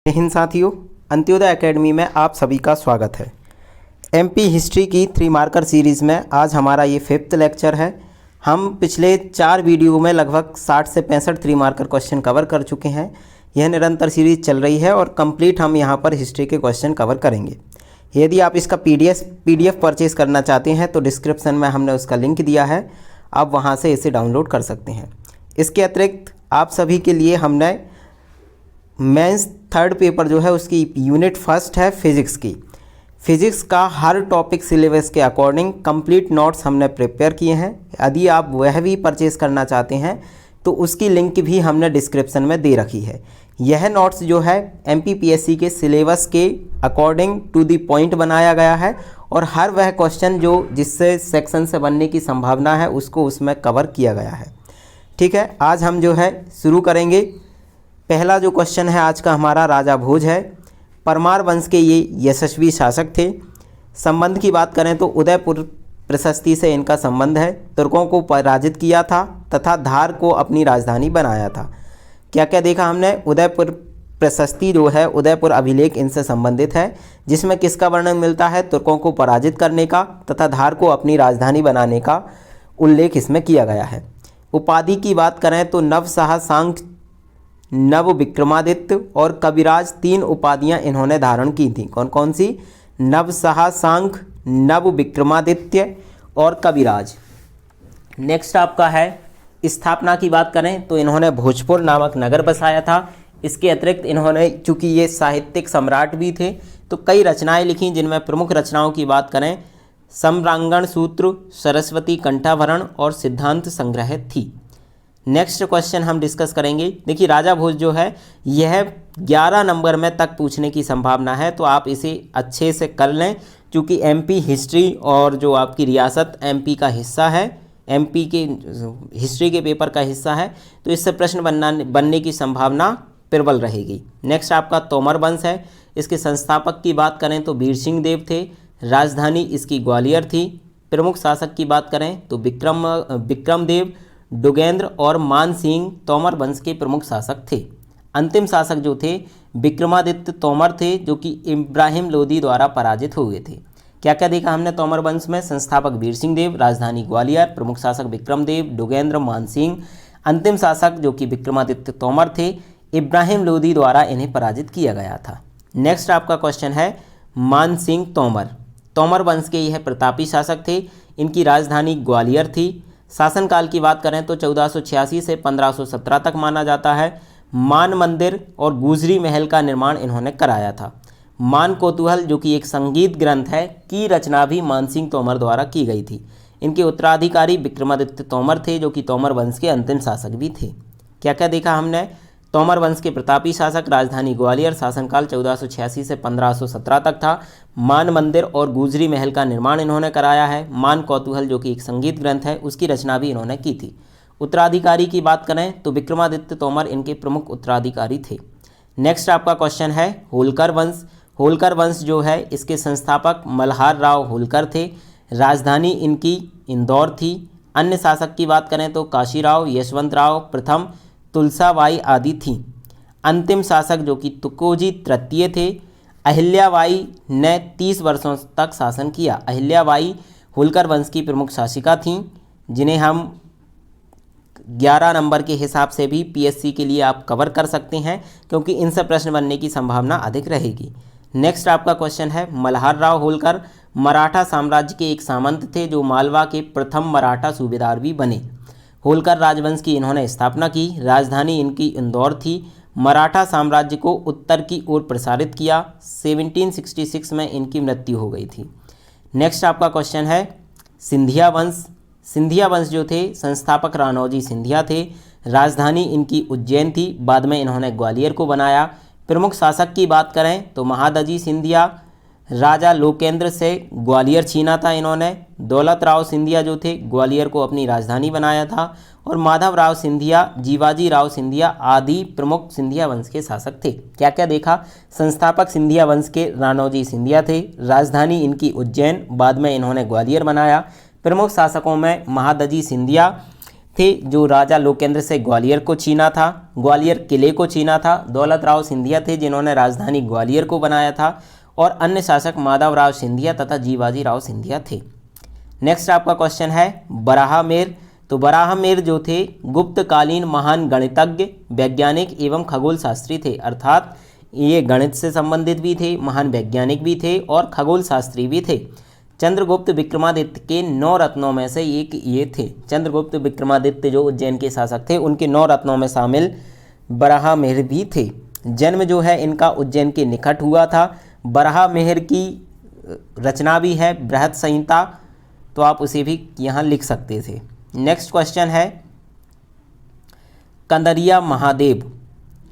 जय हिंद साथियों, अंत्योदय एकेडमी में आप सभी का स्वागत है। एमपी हिस्ट्री की 3 मार्कर सीरीज़ में आज हमारा ये 5th लेक्चर है। हम पिछले 4 वीडियो में लगभग 60 से 65 3 मार्कर क्वेश्चन कवर कर चुके हैं। यह निरंतर सीरीज चल रही है और कंप्लीट हम यहाँ पर हिस्ट्री के क्वेश्चन कवर करेंगे। यदि आप इसका पीडीएफ परचेज़ करना चाहते हैं तो डिस्क्रिप्शन में हमने उसका लिंक दिया है, आप वहाँ से इसे डाउनलोड कर सकते हैं। इसके अतिरिक्त आप सभी के लिए हमने मेंस 3rd पेपर जो है उसकी यूनिट 1 है फिज़िक्स की। फिज़िक्स का हर टॉपिक सिलेबस के अकॉर्डिंग कंप्लीट नोट्स हमने प्रिपेयर किए हैं। यदि आप वह भी परचेज़ करना चाहते हैं तो उसकी लिंक भी हमने डिस्क्रिप्शन में दे रखी है। यह नोट्स जो है एमपीपीएससी के सिलेबस के अकॉर्डिंग टू द पॉइंट बनाया गया है और हर वह क्वेश्चन जो जिससे सेक्शन से बनने की संभावना है उसको उसमें कवर किया गया है। ठीक है, आज हम जो है शुरू करेंगे। पहला जो क्वेश्चन है आज का हमारा राजा भोज है। परमार वंश के ये यशस्वी शासक थे। संबंध की बात करें तो उदयपुर प्रशस्ति से इनका संबंध है। तुर्कों को पराजित किया था तथा धार को अपनी राजधानी बनाया था। क्या क्या देखा हमने? उदयपुर प्रशस्ति जो है, उदयपुर अभिलेख इनसे संबंधित है, जिसमें किसका वर्णन मिलता है? तुर्कों को पराजित करने का तथा धार को अपनी राजधानी बनाने का उल्लेख इसमें किया गया है। उपाधि की बात करें तो नवशाह, सांक, नव विक्रमादित्य और कविराज 3 उपाधियां इन्होंने धारण की थी। कौन कौन सी? नवशाह, सांक, नव विक्रमादित्य और कविराज। नेक्स्ट आपका है स्थापना की बात करें तो इन्होंने भोजपुर नामक नगर बसाया था। इसके अतिरिक्त इन्होंने, चूँकि ये साहित्यिक सम्राट भी थे, तो कई रचनाएं लिखी, जिनमें प्रमुख रचनाओं की बात करें सम्रांगण सूत्र, सरस्वती कंठाभरण और सिद्धांत संग्रह थी। नेक्स्ट क्वेश्चन हम डिस्कस करेंगे। देखिए, राजा भोज जो है यह 11 नंबर में तक पूछने की संभावना है, तो आप इसे अच्छे से कर लें, क्योंकि एमपी हिस्ट्री और जो आपकी रियासत एमपी का हिस्सा है, एमपी के हिस्ट्री के पेपर का हिस्सा है, तो इससे प्रश्न बनने की संभावना प्रबल रहेगी। नेक्स्ट आपका तोमर वंश है। इसके संस्थापक की बात करें तो वीर सिंह देव थे। राजधानी इसकी ग्वालियर थी। प्रमुख शासक की बात करें तो विक्रमदेव, डुगेंद्र और मान सिंह तोमर वंश के प्रमुख शासक थे। अंतिम शासक जो थे विक्रमादित्य तोमर थे, जो कि इब्राहिम लोदी द्वारा पराजित हुए थे। क्या क्या देखा हमने तोमर वंश में? संस्थापक वीर सिंह देव, राजधानी ग्वालियर, प्रमुख शासक विक्रमदेव, डुगेंद्र, मान सिंह। अंतिम शासक जो कि विक्रमादित्य तोमर थे, इब्राहिम लोदी द्वारा इन्हें पराजित किया गया था। नेक्स्ट आपका क्वेश्चन है मान सिंह तोमर। तोमर वंश के यह प्रतापी शासक थे। इनकी राजधानी ग्वालियर थी। शासनकाल की बात करें तो 1486 से 1517 तक माना जाता है। मान मंदिर और गुजरी महल का निर्माण इन्होंने कराया था। मान कौतूहल जो कि एक संगीत ग्रंथ है की रचना भी मान सिंह तोमर द्वारा की गई थी। इनके उत्तराधिकारी विक्रमादित्य तोमर थे, जो कि तोमर वंश के अंतिम शासक भी थे। क्या क्या देखा हमने? तोमर वंश के प्रतापी शासक, राजधानी ग्वालियर, शासनकाल 1486 से 1517 तक था। मान मंदिर और गुजरी महल का निर्माण इन्होंने कराया है। मान कौतूहल जो कि एक संगीत ग्रंथ है उसकी रचना भी इन्होंने की थी। उत्तराधिकारी की बात करें तो विक्रमादित्य तोमर इनके प्रमुख उत्तराधिकारी थे। नेक्स्ट आपका क्वेश्चन है होलकर वंश। होलकर वंश जो है इसके संस्थापक मल्हार राव होलकर थे। राजधानी इनकी इंदौर थी। अन्य शासक की बात करें तो काशीराव, यशवंत राव प्रथम, तुलसाबाई आदि थी। अंतिम शासक जो कि तुकोजी तृतीय थे। अहिल्याबाई ने 30 वर्षों तक शासन किया। अहिल्याबाई होलकर वंश की प्रमुख शासिका थीं, जिन्हें हम 11 नंबर के हिसाब से भी पीएससी के लिए आप कवर कर सकते हैं, क्योंकि इनसे प्रश्न बनने की संभावना अधिक रहेगी। नेक्स्ट आपका क्वेश्चन है मल्हार राव होलकर मराठा साम्राज्य के एक सामंत थे, जो मालवा के प्रथम मराठा सूबेदार भी बने। होलकर राजवंश की इन्होंने स्थापना की। राजधानी इनकी इंदौर थी। मराठा साम्राज्य को उत्तर की ओर प्रसारित किया। 1766 में इनकी मृत्यु हो गई थी। नेक्स्ट आपका क्वेश्चन है सिंधिया वंश। सिंधिया वंश जो थे संस्थापक राणोजी सिंधिया थे। राजधानी इनकी उज्जैन थी। बाद में इन्होंने ग्वालियर को बनाया। प्रमुख शासक की बात करें तो महादजी सिंधिया, राजा लोकेंद्र से ग्वालियर छीना था इन्होंने। दौलत राव सिंधिया जो थे ग्वालियर को अपनी राजधानी बनाया था। और माधव राव सिंधिया, जीवाजी राव सिंधिया आदि प्रमुख सिंधिया वंश के शासक थे। क्या क्या देखा? संस्थापक सिंधिया वंश के राणोजी सिंधिया थे। राजधानी इनकी उज्जैन, बाद में इन्होंने ग्वालियर बनाया। प्रमुख शासकों में महादजी सिंधिया, थे जो राजा लोकेंद्र से ग्वालियर को छीना था, ग्वालियर किले को छीना था। दौलत राव सिंधिया थे जिन्होंने राजधानी ग्वालियर को बनाया था, और अन्य शासक माधवराव सिंधिया तथा जीवाजी राव सिंधिया थे। नेक्स्ट आपका क्वेश्चन है बराहमेर। तो बराहमेर जो थे गुप्तकालीन महान गणितज्ञ, वैज्ञानिक एवं खगोल शास्त्री थे, अर्थात ये गणित से संबंधित भी थे, महान वैज्ञानिक भी थे और खगोल शास्त्री भी थे। चंद्रगुप्त विक्रमादित्य के 9 रत्नों में से एक ये थे। चंद्रगुप्त विक्रमादित्य जो उज्जैन के शासक थे उनके 9 रत्नों में शामिल बराहमेर भी थे। जन्म जो है इनका उज्जैन के निकट हुआ था। बराहमेर की रचना भी है बृहद संहिता, तो आप उसे भी यहाँ लिख सकते थे। नेक्स्ट क्वेश्चन है कंदरिया महादेव।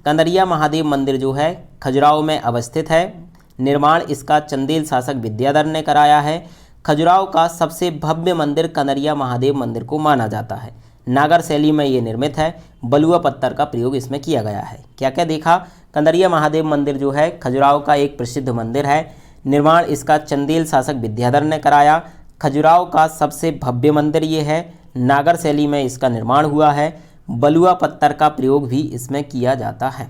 कंदरिया महादेव मंदिर जो है खजुराहो में अवस्थित है। निर्माण इसका चंदेल शासक विद्याधर ने कराया है। खजुराहो का सबसे भव्य मंदिर कंदरिया महादेव मंदिर को माना जाता है। नागर शैली में ये निर्मित है। बलुआ पत्थर का प्रयोग इसमें किया गया है। क्या क्या देखा? कंदरिया महादेव मंदिर जो है खजुराहो का एक प्रसिद्ध मंदिर है। निर्माण इसका चंदेल शासक विद्याधर ने कराया। खजुराहो का सबसे भव्य मंदिर ये है। नागर शैली में इसका निर्माण हुआ है। बलुआ पत्थर का प्रयोग भी इसमें किया जाता है।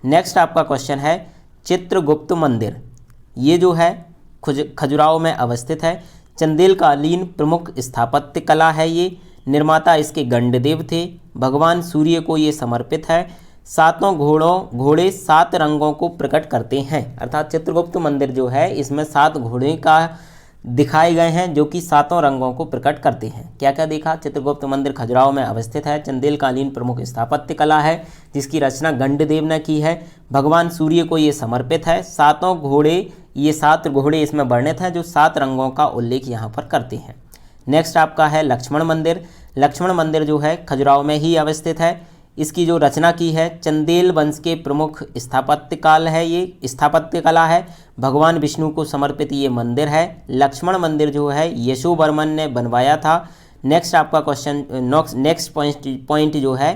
नेक्स्ट आपका क्वेश्चन है चित्रगुप्त मंदिर। ये जो है खजुराहो में अवस्थित है। चंदेलकालीन प्रमुख स्थापत्य कला है ये। निर्माता इसके गंडदेव थे। भगवान सूर्य को ये समर्पित है। सातों घोड़े 7 रंगों को प्रकट करते हैं, अर्थात चित्रगुप्त मंदिर जो है इसमें 7 घोड़े का दिखाए गए हैं जो कि 7 रंगों को प्रकट करते हैं। क्या क्या देखा? चित्रगुप्त मंदिर खजुराहो में अवस्थित है। चंदेलकालीन प्रमुख स्थापत्य कला है जिसकी रचना गंडदेव ने की है। भगवान सूर्य को ये समर्पित है। 7 घोड़े, ये 7 घोड़े इसमें वर्णित हैं जो 7 रंगों का उल्लेख यहाँ पर करते हैं। नेक्स्ट आपका है लक्ष्मण मंदिर। लक्ष्मण मंदिर जो है खजुराहो में ही अवस्थित है। इसकी जो रचना की है चंदेल वंश के प्रमुख स्थापत्य काल है, ये स्थापत्य कला है। भगवान विष्णु को समर्पित ये मंदिर है। लक्ष्मण मंदिर जो है यशोवर्मन ने बनवाया था। नेक्स्ट आपका क्वेश्चन, नेक्स्ट पॉइंट जो है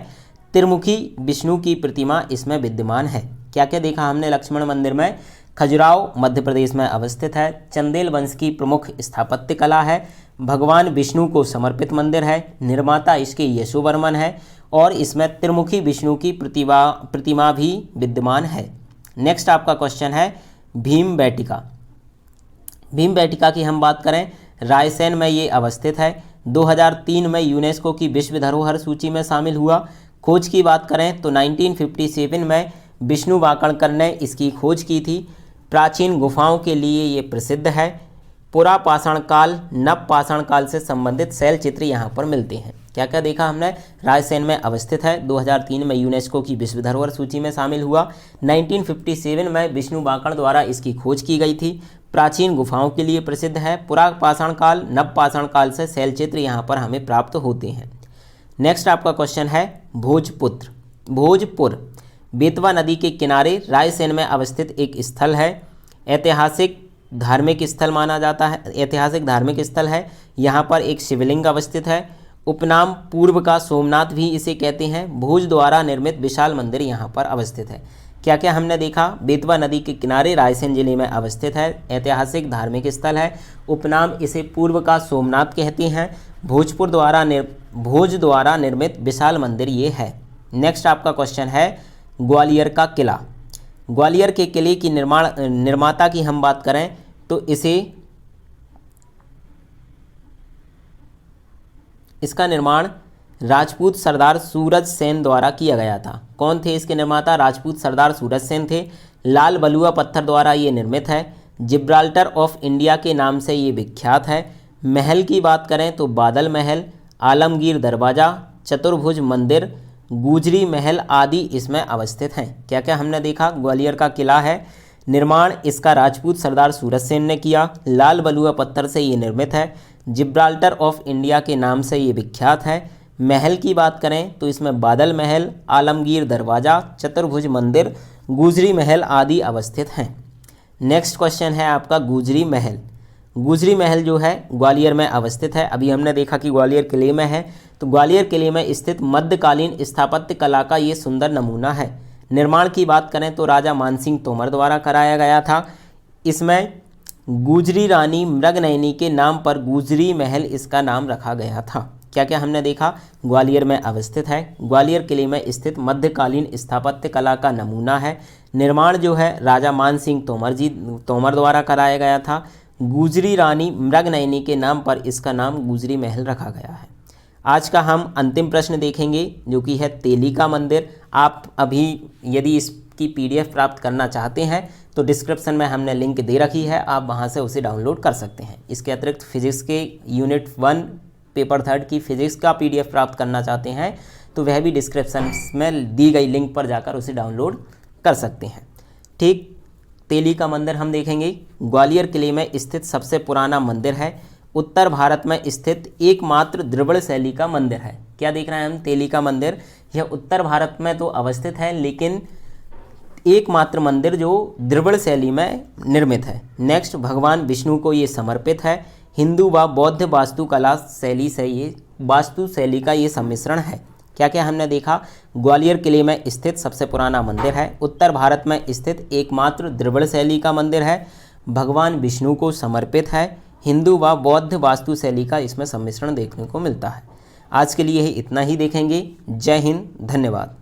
त्रिमुखी विष्णु की प्रतिमा इसमें विद्यमान है। क्या क्या देखा हमने लक्ष्मण मंदिर में? खजुराहो मध्य प्रदेश में अवस्थित है। चंदेल वंश की प्रमुख स्थापत्य कला है। भगवान विष्णु को समर्पित मंदिर है। निर्माता इसके यशोवर्मन है और इसमें त्रिमुखी विष्णु की प्रतिमा भी विद्यमान है। नेक्स्ट आपका क्वेश्चन है भीमबेटका। भीमबेटका की हम बात करें, रायसेन में ये अवस्थित है। 2003 में यूनेस्को की विश्व धरोहर सूची में शामिल हुआ। खोज की बात करें तो 1957 में विष्णु वाकणकर ने इसकी खोज की थी। प्राचीन गुफाओं के लिए ये प्रसिद्ध है। पुरापाषाण काल, नवपाषाण काल से संबंधित शैल चित्र यहाँ पर मिलते हैं। क्या क्या देखा हमने? रायसेन में अवस्थित है। 2003 में यूनेस्को की विश्व धरोहर सूची में शामिल हुआ। 1957 में विष्णु वाकण द्वारा इसकी खोज की गई थी। प्राचीन गुफाओं के लिए प्रसिद्ध है। पुरापाषाण काल, नवपाषाण काल से शैल चित्र यहाँ पर हमें प्राप्त होते हैं। नेक्स्ट आपका क्वेश्चन है भोजपुर। बेतवा नदी के किनारे रायसेन में अवस्थित एक स्थल है। ऐतिहासिक धार्मिक स्थल माना जाता है। ऐतिहासिक धार्मिक स्थल है। यहाँ पर एक शिवलिंग अवस्थित है। उपनाम पूर्व का सोमनाथ भी इसे कहते हैं। भोज द्वारा निर्मित विशाल मंदिर यहाँ पर अवस्थित है। क्या क्या हमने देखा? बेतवा नदी के किनारे रायसेन जिले में अवस्थित है। ऐतिहासिक धार्मिक स्थल है। उपनाम इसे पूर्व का सोमनाथ कहते हैं। भोज द्वारा निर्मित विशाल मंदिर ये है। नेक्स्ट आपका क्वेश्चन है ग्वालियर का किला। ग्वालियर के किले की निर्माता की हम बात करें तो इसका निर्माण राजपूत सरदार सूरज सेन द्वारा किया गया था। कौन थे इसके निर्माता? राजपूत सरदार सूरज सेन थे। लाल बलुआ पत्थर द्वारा ये निर्मित है। जिब्राल्टर ऑफ इंडिया के नाम से ये विख्यात है। महल की बात करें तो बादल महल, आलमगीर दरवाज़ा, चतुर्भुज मंदिर, गुजरी महल आदि इसमें अवस्थित हैं। क्या क्या हमने देखा? ग्वालियर का किला है। निर्माण इसका राजपूत सरदार सूरज सेन ने किया। लाल बलुआ पत्थर से ये निर्मित है। जिब्राल्टर ऑफ इंडिया के नाम से ये विख्यात है। महल की बात करें तो इसमें बादल महल, आलमगीर दरवाज़ा, चतुर्भुज मंदिर, गुजरी महल आदि अवस्थित हैं। नेक्स्ट क्वेश्चन है आपका गुजरी महल। गुजरी महल जो है ग्वालियर में अवस्थित है। अभी हमने देखा कि ग्वालियर किले में है, तो ग्वालियर किले में स्थित मध्यकालीन स्थापत्य कला का ये सुंदर नमूना है। निर्माण की बात करें तो राजा मानसिंह तोमर द्वारा कराया गया था। इसमें गुजरी रानी मृगनयनी के नाम पर गुजरी महल इसका नाम रखा गया था। क्या क्या हमने देखा? ग्वालियर में अवस्थित है, ग्वालियर किले में स्थित मध्यकालीन स्थापत्य कला का नमूना है। निर्माण जो है राजा मान सिंह तोमर द्वारा कराया गया था। गुजरी रानी मृगनयनी के नाम पर इसका नाम गुजरी महल रखा गया है। आज का हम अंतिम प्रश्न देखेंगे जो कि है तेलिका मंदिर। आप अभी यदि इसकी PDF प्राप्त करना चाहते हैं तो डिस्क्रिप्शन में हमने लिंक दे रखी है, आप वहां से उसे डाउनलोड कर सकते हैं। इसके अतिरिक्त फिजिक्स के यूनिट 1 पेपर 3 की फिजिक्स का PDF प्राप्त करना चाहते हैं तो वह भी डिस्क्रिप्शन में दी गई लिंक पर जाकर उसे डाउनलोड कर सकते हैं। ठीक, तेलिका मंदिर हम देखेंगे। ग्वालियर किले में स्थित सबसे पुराना मंदिर है, उत्तर भारत में स्थित एकमात्र द्रविड़ शैली का मंदिर है। क्या देख रहे हैं हम? तेलिका मंदिर, यह उत्तर भारत में तो अवस्थित है लेकिन एकमात्र मंदिर जो द्रविड़ शैली में निर्मित है। नेक्स्ट, भगवान विष्णु को ये समर्पित है। हिंदू व बौद्ध वास्तुकला शैली से ये वास्तु शैली का ये सम्मिश्रण है। क्या क्या हमने देखा? ग्वालियर किले में स्थित सबसे पुराना मंदिर है, उत्तर भारत में स्थित एकमात्र द्रविड़ शैली का मंदिर है, भगवान विष्णु को समर्पित है, हिंदू व बौद्ध वास्तु शैली का इसमें सम्मिश्रण देखने को मिलता है। आज के लिए इतना ही देखेंगे। जय हिंद, धन्यवाद।